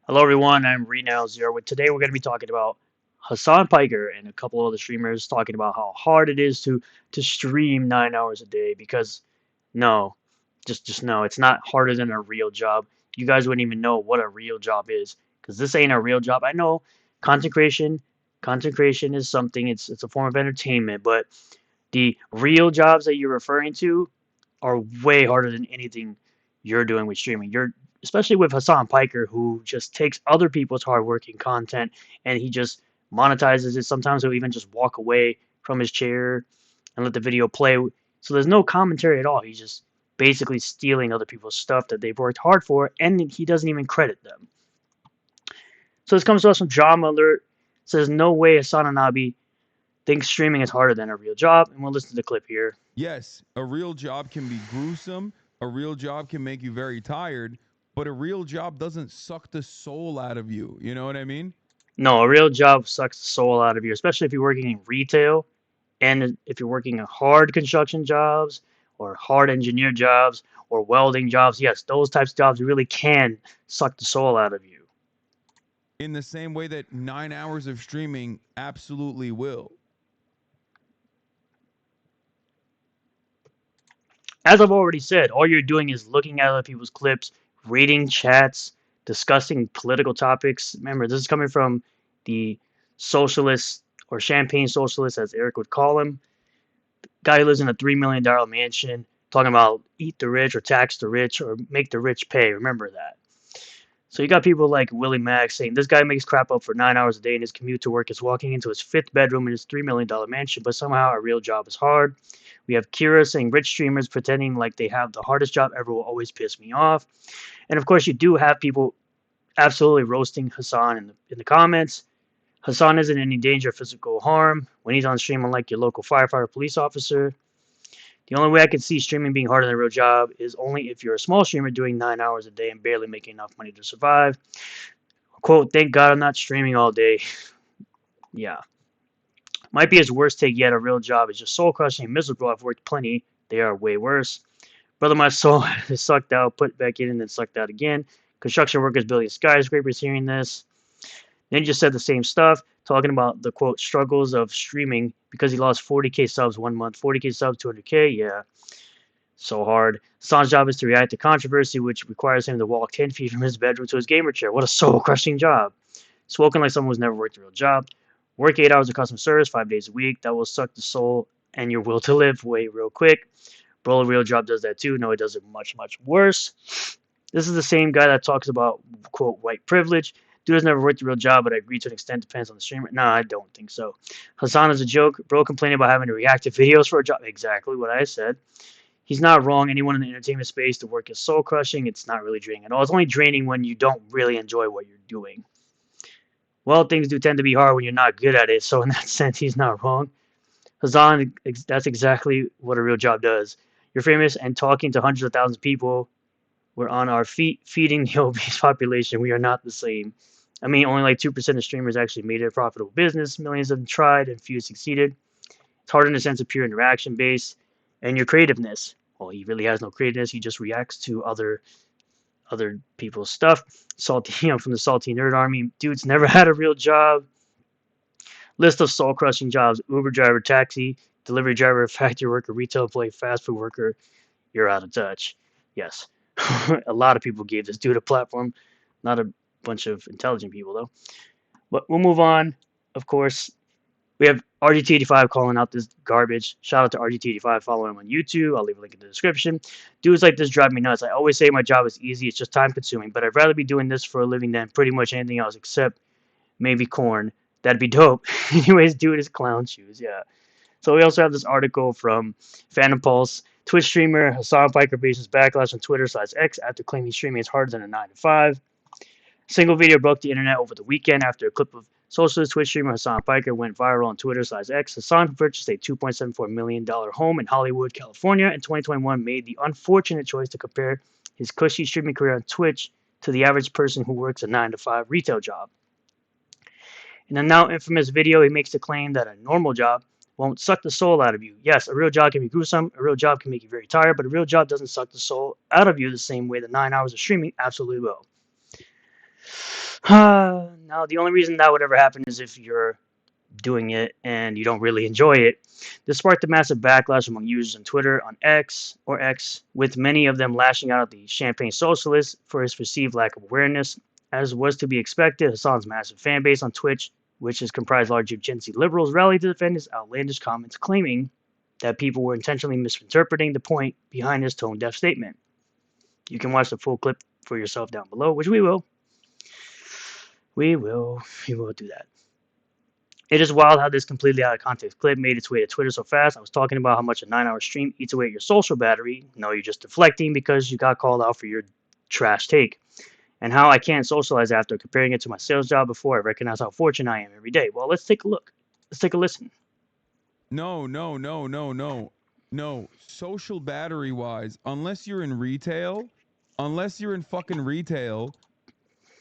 Hello everyone, I'm Renal0. Today we're going to be talking about Hasan Piker and a couple other streamers talking about how hard it is to stream 9 hours a day because no, just no, it's not harder than a real job. You guys wouldn't even know what a real job is because this ain't a real job. I know content creation, content creation is something, it's a form of entertainment, but the real jobs that you're referring to are way harder than anything you're doing with streaming. You're especially with Hasan Piker, who just takes other people's hardworking content and he just monetizes it. Sometimes he'll even just walk away from his chair and let the video play. So there's no commentary at all. He's just basically stealing other people's stuff that they've worked hard for, and he doesn't even credit them. So this comes to us from Drama Alert. It says no way Hasan Anabi thinks streaming is harder than a real job, and we'll listen to the clip here. Yes, a real job can be gruesome. A real job can make you very tired, but a real job doesn't suck the soul out of you. You know what I mean? No, a real job sucks the soul out of you, especially if you're working in retail and if you're working in hard construction jobs or hard engineer jobs or welding jobs. Yes, those types of jobs really can suck the soul out of you. In the same way that 9 hours of streaming absolutely will. As I've already said, all you're doing is looking at other people's clips, reading chats, discussing political topics. Remember, this is coming from the socialist or champagne socialist, as Eric would call him. Guy who lives in a $3 million mansion, talking about eat the rich or tax the rich or make the rich pay. Remember that. So you got people like Willie Mack saying this guy makes crap up for 9 hours a day and his commute to work is walking into his fifth bedroom in his $3 million mansion, but somehow a real job is hard. We have Kira saying rich streamers pretending like they have the hardest job ever will always piss me off. And of course, you do have people absolutely roasting Hasan in the comments. Hasan isn't in any danger of physical harm when he's on stream, unlike your local firefighter or police officer. The only way I could see streaming being harder than a real job is only if you're a small streamer doing 9 hours a day and barely making enough money to survive. Quote, thank God I'm not streaming all day. Yeah. Might be his worst take yet. A real job is just soul crushing and miserable. I've worked plenty. They are way worse. Brother, my soul is sucked out, put back in, and then sucked out again. Construction workers building skyscrapers hearing this. Then just said the same stuff, talking about the quote struggles of streaming because he lost 40K subs 1 month. 40K subs, 200K. Yeah. So hard. San's job is to react to controversy, which requires him to walk 10 feet from his bedroom to his gamer chair. What a soul crushing job. Spoken like someone who's never worked a real job. Work 8 hours of customer service 5 days a week. That will suck the soul and your will to live away real quick. Bro, a real job does that too. No, it does it much, much worse. This is the same guy that talks about, quote, white privilege. Dude has never worked a real job, but I agree to an extent. Depends on the streamer. No, I don't think so. Hasan is a joke. Bro complaining about having to react to videos for a job. Exactly what I said. He's not wrong. Anyone in the entertainment space, the work is soul crushing. It's not really draining at all. It's only draining when you don't really enjoy what you're doing. Well, things do tend to be hard when you're not good at it. So in that sense, he's not wrong. Hasan, that's exactly what a real job does. You're famous and talking to hundreds of thousands of people. We're on our feet feeding the obese population. We are not the same. I mean, only like 2% of streamers actually made it a profitable business. Millions of them tried and few succeeded. It's hard in the sense of pure interaction base and your creativeness. Well, he really has no creativeness. He just reacts to other people's stuff. Salty, from the Salty Nerd Army. Dude's never had a real job. List of soul crushing jobs: Uber driver, taxi, delivery driver, factory worker, retail employee, fast food worker. You're out of touch. Yes. A lot of people gave this dude a platform. Not a bunch of intelligent people, though. But we'll move on. Of course, we have RGT85 calling out this garbage. Shout out to RGT85. Follow him on YouTube. I'll leave a link in the description. Dudes like this drive me nuts. I always say my job is easy. It's just time consuming. But I'd rather be doing this for a living than pretty much anything else except maybe corn. That'd be dope. Anyways, dude is clown shoes. Yeah. So we also have this article from Phantom Pulse. Twitch streamer Hasan Piker faces backlash on Twitter/X after claiming streaming is harder than a 9 to 5. Single video broke the internet over the weekend after a clip of socialist Twitch streamer Hasan Piker went viral on Twitter/X. Hasan purchased a $2.74 million home in Hollywood, California in 2021, made the unfortunate choice to compare his cushy streaming career on Twitch to the average person who works a 9 to 5 retail job. In a now infamous video, he makes the claim that a normal job won't suck the soul out of you. Yes, a real job can be gruesome, a real job can make you very tired, but a real job doesn't suck the soul out of you the same way that 9 hours of streaming absolutely will. Now, the only reason that would ever happen is if you're doing it and you don't really enjoy it. This sparked a massive backlash among users on Twitter, on X, with many of them lashing out at the Champagne Socialist for his perceived lack of awareness. As was to be expected, Hassan's massive fan base on Twitch, which is comprised largely of Gen Z liberals, rallied to defend his outlandish comments, claiming that people were intentionally misinterpreting the point behind his tone-deaf statement. You can watch the full clip for yourself down below, which we will. We will do that. It is wild how this completely out of context clip made its way to Twitter so fast. I was talking about how much a 9-hour stream eats away at your social battery. No, you're just deflecting because you got called out for your trash take. And how I can't socialize after, comparing it to my sales job before I recognize how fortunate I am every day. Well, let's take a look. Let's take a listen. No. Social battery wise, unless you're in retail,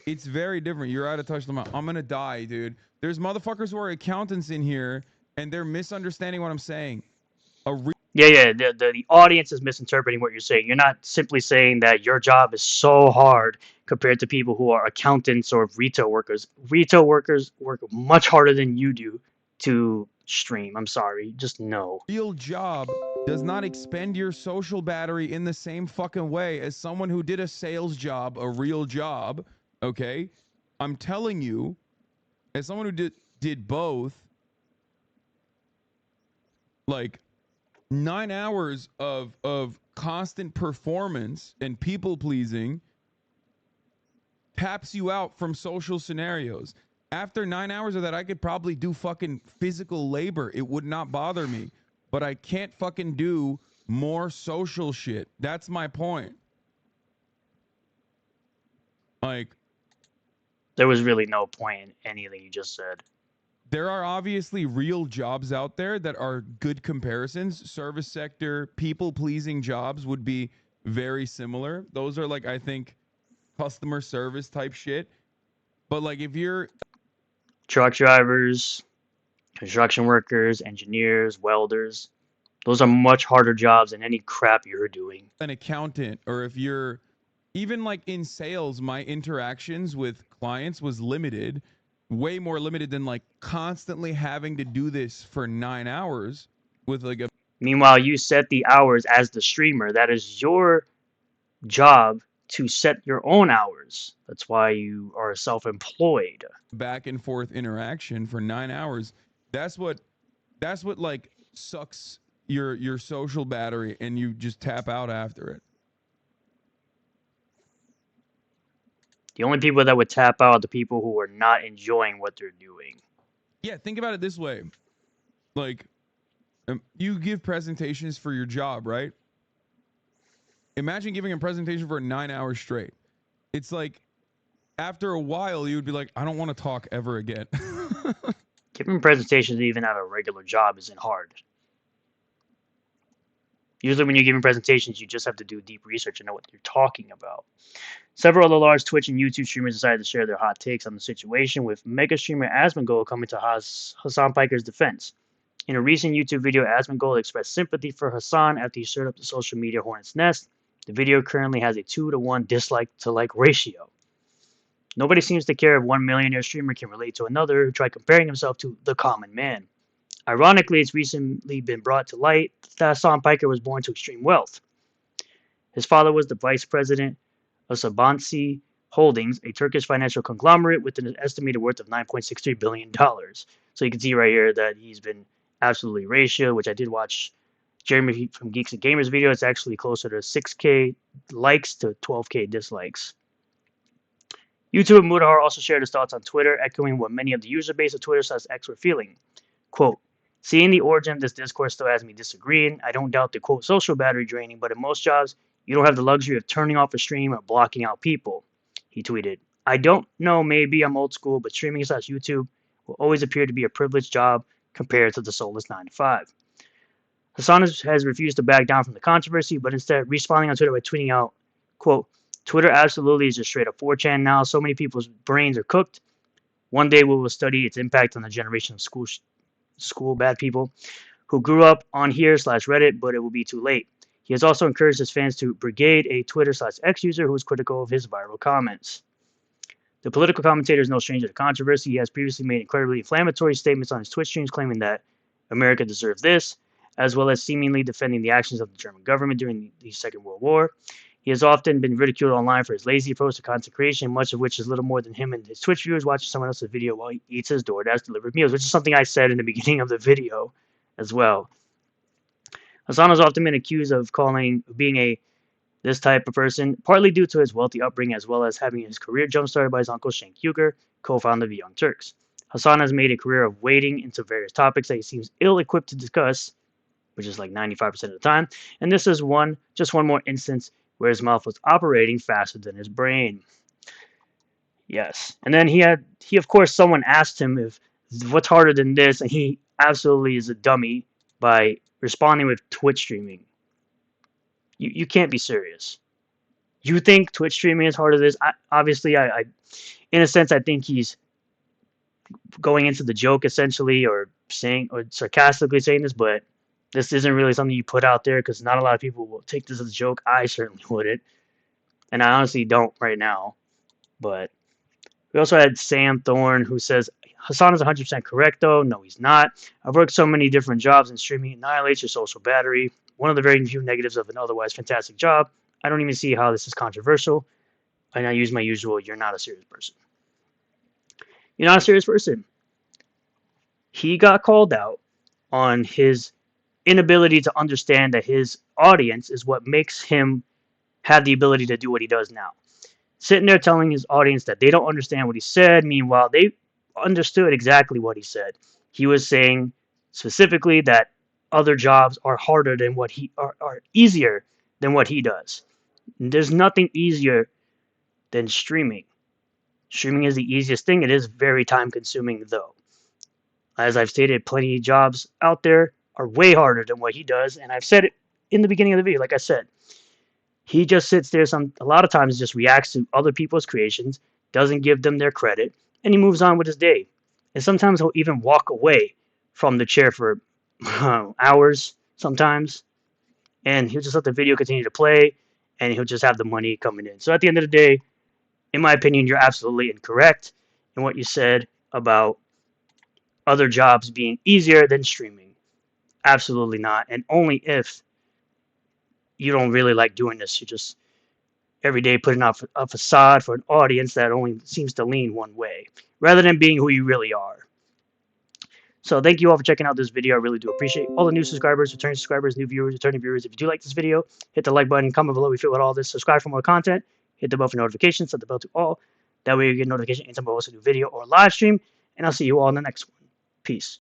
it's very different. You're out of touch. I'm gonna die, dude. There's motherfuckers who are accountants in here, and they're misunderstanding what I'm saying. Yeah. The audience is misinterpreting what you're saying. You're not simply saying that your job is so hard compared to people who are accountants or retail workers. Retail workers work much harder than you do to stream. I'm sorry. Just no. Real job does not expend your social battery in the same fucking way as someone who did a sales job, a real job. Okay, I'm telling you, as someone who did both, like 9 hours of constant performance and people pleasing taps you out from social scenarios. After 9 hours of that, I could probably do fucking physical labor. It would not bother me, but I can't fucking do more social shit. That's my point. Like, there was really no point in anything you just said. There are obviously real jobs out there that are good comparisons. Service sector, people-pleasing jobs would be very similar. Those are like, I think, customer service type shit. But like if you're truck drivers, construction workers, engineers, welders, those are much harder jobs than any crap you're doing. an accountant, or if you're even like in sales, my interactions with clients was limited, way more limited than like constantly having to do this for 9 hours with like a Meanwhile, you set the hours as the streamer. That is your job to set your own hours. That's why you are self-employed. back and forth interaction for 9 hours. That's what like sucks your social battery, and you just tap out after it. The only people that would tap out are the people who are not enjoying what they're doing. Yeah, think about it this way. Like, you give presentations for your job, right? Imagine giving a presentation for 9 hours straight. It's like, after a while, you would be like, I don't want to talk ever again. Giving presentations even at a regular job isn't hard. Usually when you're giving presentations, you just have to do deep research and know what you're talking about. Several other large Twitch and YouTube streamers decided to share their hot takes on the situation, with mega streamer Asmongold coming to Hasan Piker's defense. In a recent YouTube video, Asmongold expressed sympathy for Hasan after he stirred up the social media hornet's nest. The video currently has a 2-to-1 dislike to like ratio. Nobody seems to care if one millionaire streamer can relate to another who tried comparing himself to the common man. Ironically, it's recently been brought to light that Hasan Piker was born to extreme wealth. His father was the vice president of Sabancı Holdings, a Turkish financial conglomerate with an estimated worth of $9.63 billion. So you can see right here that he's been absolutely ratio, which I did watch Jeremy from Geeks and Gamers video. It's actually closer to 6K likes to 12K dislikes. YouTuber Mudahar also shared his thoughts on Twitter, echoing what many of the user base of Twitter/X were feeling. Quote, seeing the origin of this discourse still has me disagreeing. I don't doubt the quote social battery draining, but in most jobs, you don't have the luxury of turning off a stream or blocking out people. He tweeted, I don't know, maybe I'm old school, but streaming/YouTube will always appear to be a privileged job compared to the soulless 9 to 5. Hasan has refused to back down from the controversy, but instead responding on Twitter by tweeting out, quote, Twitter absolutely is just straight up 4chan now. So many people's brains are cooked. One day we will study its impact on the generation of school bad people who grew up on here/Reddit, but it will be too late. He has also encouraged his fans to brigade a Twitter/X user who was critical of his viral comments. The political commentator is no stranger to controversy. He has previously made incredibly inflammatory statements on his Twitch streams claiming that America deserves this, as well as seemingly defending the actions of the German government during the Second World War. He has often been ridiculed online for his lazy approach to content creation, much of which is little more than him and his Twitch viewers watching someone else's video while he eats his DoorDash delivered meals, which is something I said in the beginning of the video as well. Hasan has often been accused of being this type of person, partly due to his wealthy upbringing as well as having his career jump-started by his uncle Cenk Uygur, co-founder of the Young Turks. Hasan has made a career of wading into various topics that he seems ill-equipped to discuss, which is like 95% of the time, and this is just one more instance where his mouth was operating faster than his brain. Yes. And then he of course, someone asked him if what's harder than this, and he absolutely is a dummy by responding with Twitch streaming. You can't be serious. You think Twitch streaming is harder than this? Obviously, I in a sense, I think he's going into the joke essentially, or sarcastically saying this, but this isn't really something you put out there because not a lot of people will take this as a joke. I certainly wouldn't, and I honestly don't right now. But we also had Sam Thorne who says Hasan is 100% correct though. No, he's not. I've worked so many different jobs, and streaming annihilates your social battery. One of the very few negatives of an otherwise fantastic job. I don't even see how this is controversial. And I use my usual, you're not a serious person. You're not a serious person. He got called out on his inability to understand that his audience is what makes him have the ability to do what he does now. Sitting there telling his audience that they don't understand what he said, meanwhile, they understood exactly what he said. He was saying specifically that other jobs are harder than are easier than what he does. There's nothing easier than streaming. Streaming is the easiest thing. It is very time consuming though. As I've stated, plenty of jobs out there are way harder than what he does, and I've said it in the beginning of the video. Like I said, he just sits there a lot of times, just reacts to other people's creations, doesn't give them their credit, and he moves on with his day. And sometimes he'll even walk away from the chair for hours sometimes, and he'll just let the video continue to play, and he'll just have the money coming in. So at the end of the day, in my opinion, you're absolutely incorrect in what you said about other jobs being easier than streaming. Absolutely not. And only if you don't really like doing this. You're just every day putting off a facade for an audience that only seems to lean one way, rather than being who you really are. So thank you all for checking out this video. I really do appreciate all the new subscribers, returning subscribers, new viewers, returning viewers. If you do like this video, hit the like button, comment below if you feel about all this, subscribe for more content, hit the bell for notifications, set the bell to all. That way you get notification anytime I post a new video or live stream, and I'll see you all in the next one. Peace.